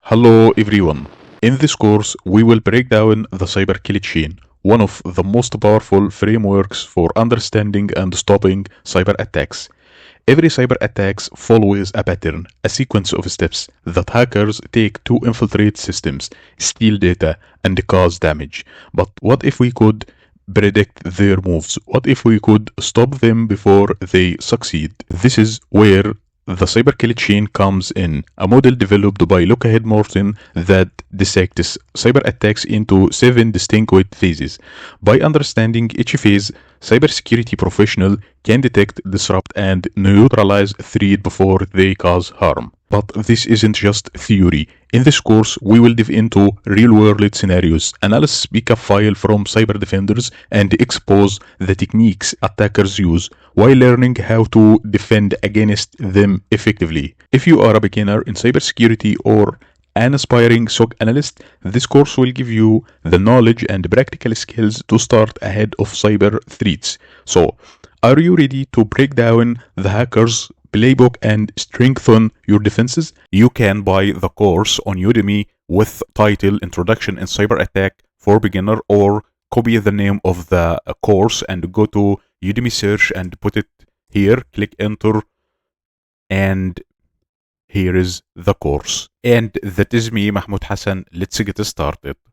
Hello everyone. In this course, we will break down the cyber chain, one of the most powerful frameworks for understanding and stopping cyber attacks. Every cyber attack follows a pattern, a sequence of steps that hackers take to infiltrate systems, steal data, and cause damage. But what if we could predict their moves? What if we could stop them before they succeed? This is where the cyber chain comes in, a model developed by Lockheed Martin that dissects cyber attacks into 7 distinct phases. By understanding each phase, cybersecurity professional can detect, disrupt, and neutralize threat before they cause harm. But this isn't just theory. In this course, we will dive into real-world scenarios, analyze backup file from cyber defenders, and expose the techniques attackers use while learning how to defend against them effectively. If you are a beginner in cybersecurity or an aspiring SOC analyst, this course will give you the knowledge and practical skills to start ahead of cyber threats. So, are you ready to break down the hackers playbook and strengthen your defenses? You can buy the course on Udemy with title Introduction in Cyber Attack for Beginner, or copy the name of the course and go to Udemy search and put it here, click enter, and here is the course. And that is me, Mahmoud Hassan. Let's get started.